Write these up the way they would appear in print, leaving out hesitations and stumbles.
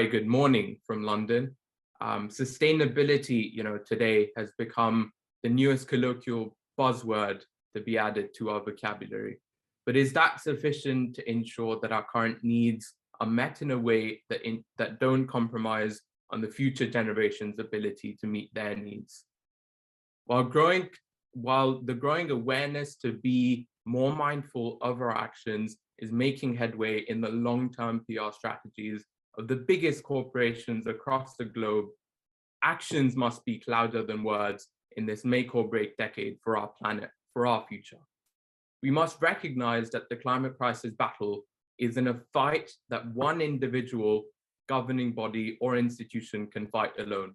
Hi, good morning from London. Sustainability, today has become the newest colloquial buzzword to be added to our vocabulary. But is that sufficient to ensure that our current needs are met in a way that don't compromise on the future generations' ability to meet their needs? While the growing awareness to be more mindful of our actions is making headway in the long-term PR strategies of the biggest corporations across the globe, actions must be louder than words in this make or break decade for our planet, for our future. We must recognize that the climate crisis battle isn't a fight that one individual, governing body, or institution can fight alone.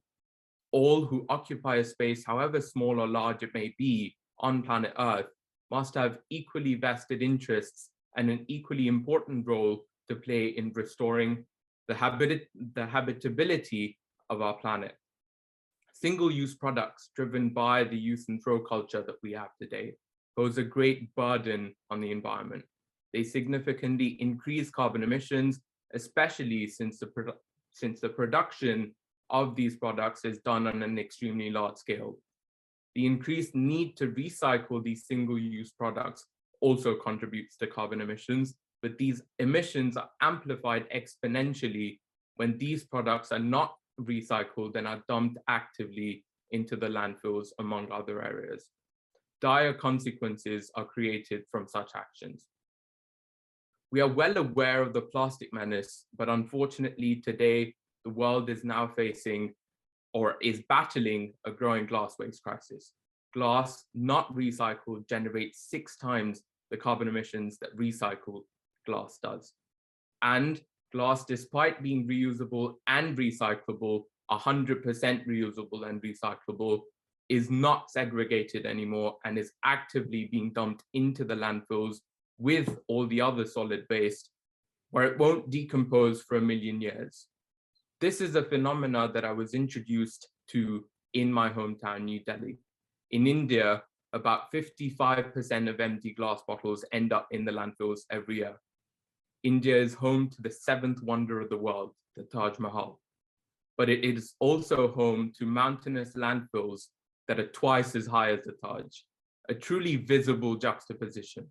All who occupy a space, however small or large it may be, on planet Earth, must have equally vested interests and an equally important role to play in restoring the habitability of our planet. Single-use products driven by the use and throw culture that we have today pose a great burden on the environment. They significantly increase carbon emissions, especially since the production of these products is done on an extremely large scale. The increased need to recycle these single-use products also contributes to carbon emissions, but these emissions are amplified exponentially when these products are not recycled and are dumped actively into the landfills, among other areas. Dire consequences are created from such actions. We are well aware of the plastic menace, but unfortunately today, the world is now facing or is battling a growing glass waste crisis. Glass not recycled generates 6 times the carbon emissions that recycled glass does. And glass, despite being reusable and recyclable, 100% reusable and recyclable, is not segregated anymore and is actively being dumped into the landfills with all the other solid waste, where it won't decompose for 1 million years. This is a phenomena that I was introduced to in my hometown, New Delhi. In India, about 55% of empty glass bottles end up in the landfills every year. India is home to the 7th wonder of the world, the Taj Mahal. But it is also home to mountainous landfills that are twice as high as the Taj, a truly visible juxtaposition.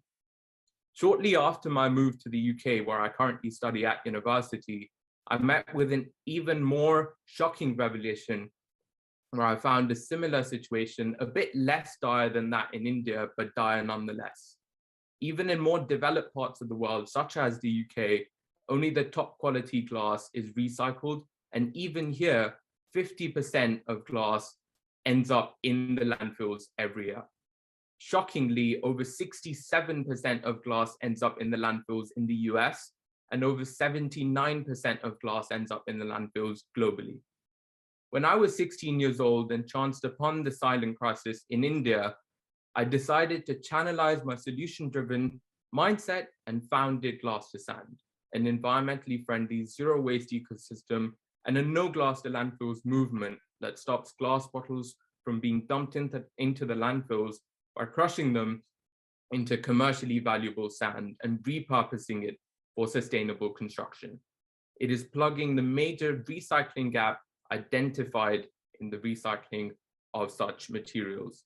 Shortly after my move to the UK, where I currently study at university, I met with an even more shocking revelation where I found a similar situation, a bit less dire than that in India, but dire nonetheless. Even in more developed parts of the world, such as the UK, only the top quality glass is recycled. And even here, 50% of glass ends up in the landfills every year. Shockingly, over 67% of glass ends up in the landfills in the US, and over 79% of glass ends up in the landfills globally. When I was 16 years old and chanced upon the silent crisis in India, I decided to channelize my solution-driven mindset and founded Glass to Sand, an environmentally friendly zero-waste ecosystem and a no glass to landfills movement that stops glass bottles from being dumped into the landfills by crushing them into commercially valuable sand and repurposing it for sustainable construction. It is plugging the major recycling gap identified in the recycling of such materials.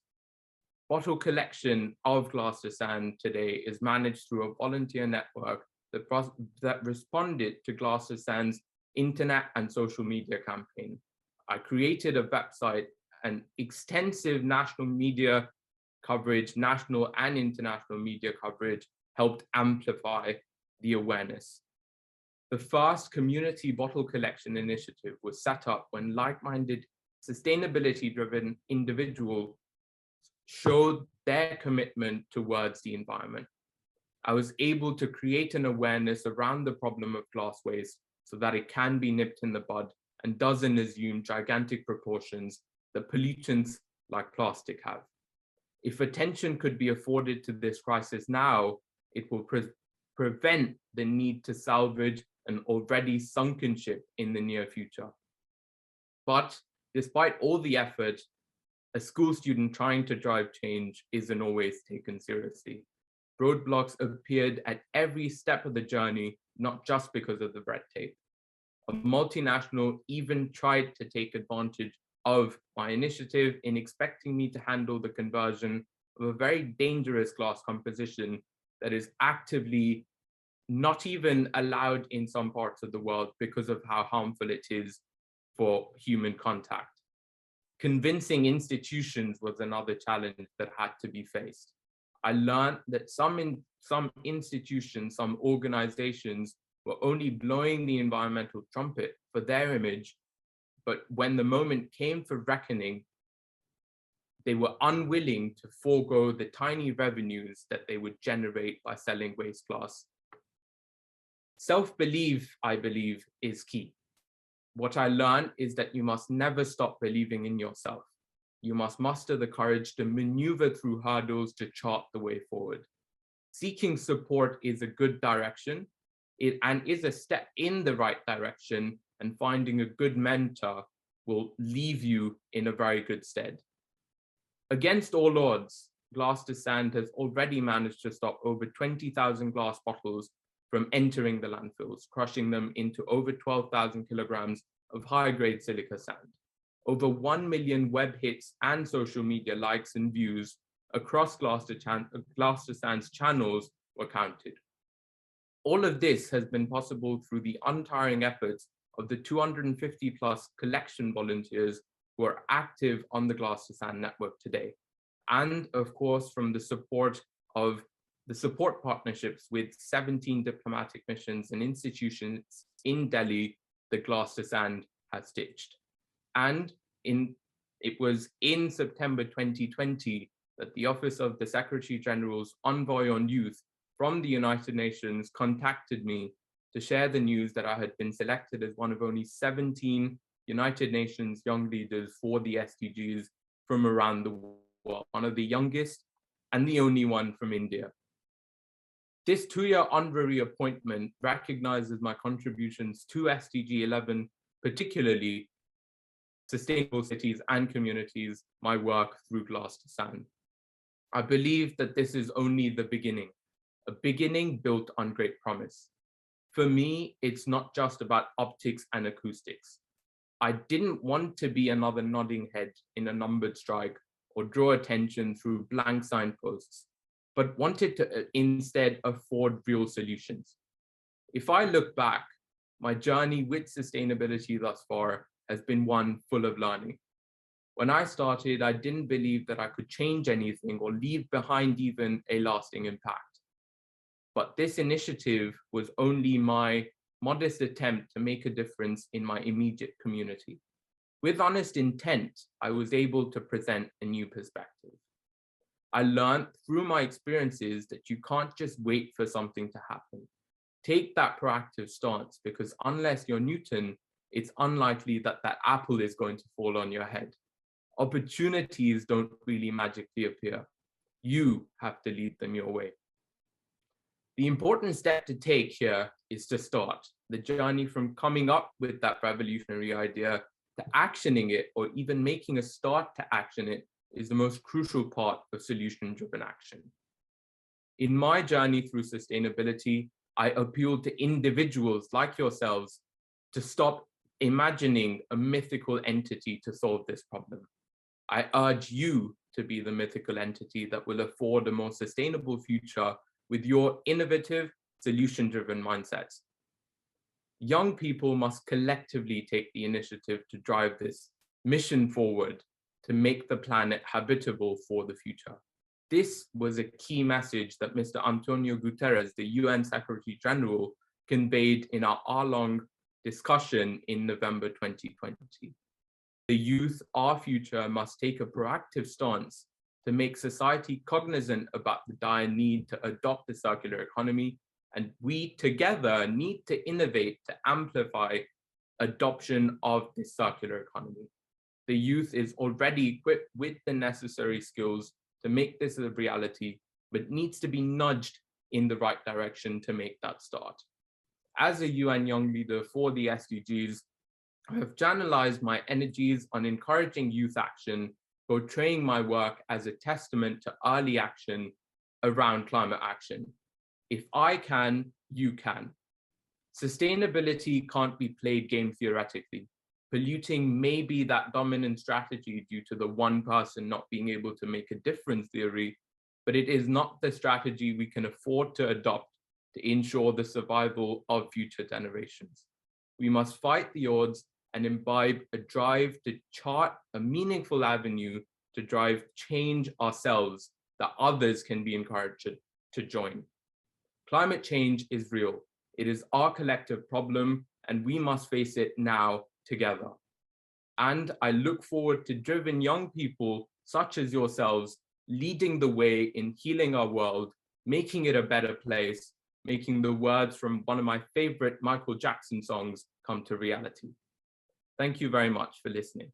Bottle collection of Glass to Sand today is managed through a volunteer network that responded to Glass to Sand's internet and social media campaign. I created a website and extensive national media coverage, national and international media coverage helped amplify the awareness. The first community bottle collection initiative was set up when like-minded, sustainability-driven individuals showed their commitment towards the environment. I was able to create an awareness around the problem of glass waste so that it can be nipped in the bud and doesn't assume gigantic proportions that pollutants like plastic have. If attention could be afforded to this crisis now, it will prevent the need to salvage an already sunken ship in the near future. But despite all the effort, a school student trying to drive change isn't always taken seriously. Roadblocks appeared at every step of the journey, not just because of the red tape. A multinational even tried to take advantage of my initiative in expecting me to handle the conversion of a very dangerous glass composition that is actively not even allowed in some parts of the world because of how harmful it is for human contact. Convincing institutions was another challenge that had to be faced. I learned that some institutions, some organizations were only blowing the environmental trumpet for their image, but when the moment came for reckoning, they were unwilling to forego the tiny revenues that they would generate by selling waste glass. Self-belief, I believe, is key. What I learned is that you must never stop believing in yourself. You must muster the courage to maneuver through hurdles to chart the way forward. Seeking support is a good direction and is a step in the right direction, and finding a good mentor will leave you in a very good stead. Against all odds, Glass to Sand has already managed to stop over 20,000 glass bottles from entering the landfills, crushing them into over 12,000 kilograms of high-grade silica sand. Over 1 million web hits and social media likes and views across Glass to Sand's channels were counted. All of this has been possible through the untiring efforts of the 250 plus collection volunteers who are active on the Glass to Sand network today. And of course, from the support partnerships with 17 diplomatic missions and institutions in Delhi that Glass to Sand has stitched. And it was in September 2020 that the Office of the Secretary General's Envoy on Youth from the United Nations contacted me to share the news that I had been selected as one of only 17 United Nations young leaders for the SDGs from around the world, one of the youngest and the only one from India. This 2-year honorary appointment recognizes my contributions to SDG 11, particularly sustainable cities and communities, my work through Glass to Sand. I believe that this is only the beginning, a beginning built on great promise. For me, it's not just about optics and acoustics. I didn't want to be another nodding head in a numbered strike or draw attention through blank signposts, but wanted to instead afford real solutions. If I look back, my journey with sustainability thus far has been one full of learning. When I started, I didn't believe that I could change anything or leave behind even a lasting impact. But this initiative was only my modest attempt to make a difference in my immediate community. With honest intent, I was able to present a new perspective. I learned through my experiences that you can't just wait for something to happen. Take that proactive stance, because unless you're Newton, it's unlikely that that apple is going to fall on your head. Opportunities don't really magically appear. You have to lead them your way. The important step to take here is to start. The journey from coming up with that revolutionary idea to actioning it, or even making a start to action it, is the most crucial part of solution-driven action. In my journey through sustainability, I appeal to individuals like yourselves to stop imagining a mythical entity to solve this problem. I urge you to be the mythical entity that will afford a more sustainable future with your innovative, solution-driven mindsets. Young people must collectively take the initiative to drive this mission forward to make the planet habitable for the future. This was a key message that Mr. Antonio Guterres, the UN Secretary General, conveyed in our hour-long discussion in November 2020. The youth, our future, must take a proactive stance to make society cognizant about the dire need to adopt the circular economy, and we together need to innovate to amplify adoption of this circular economy. The youth is already equipped with the necessary skills to make this a reality, but needs to be nudged in the right direction to make that start. As a UN Young Leader for the SDGs, I have channelized my energies on encouraging youth action, portraying my work as a testament to early action around climate action. If I can, you can. Sustainability can't be played game theoretically. Polluting may be that dominant strategy due to the one person not being able to make a difference theory, but it is not the strategy we can afford to adopt to ensure the survival of future generations. We must fight the odds and imbibe a drive to chart a meaningful avenue to drive change ourselves that others can be encouraged to join. Climate change is real. It is our collective problem, and we must face it now together. And I look forward to driven young people such as yourselves leading the way in healing our world, making it a better place, making the words from one of my favorite Michael Jackson songs come to reality. Thank you very much for listening.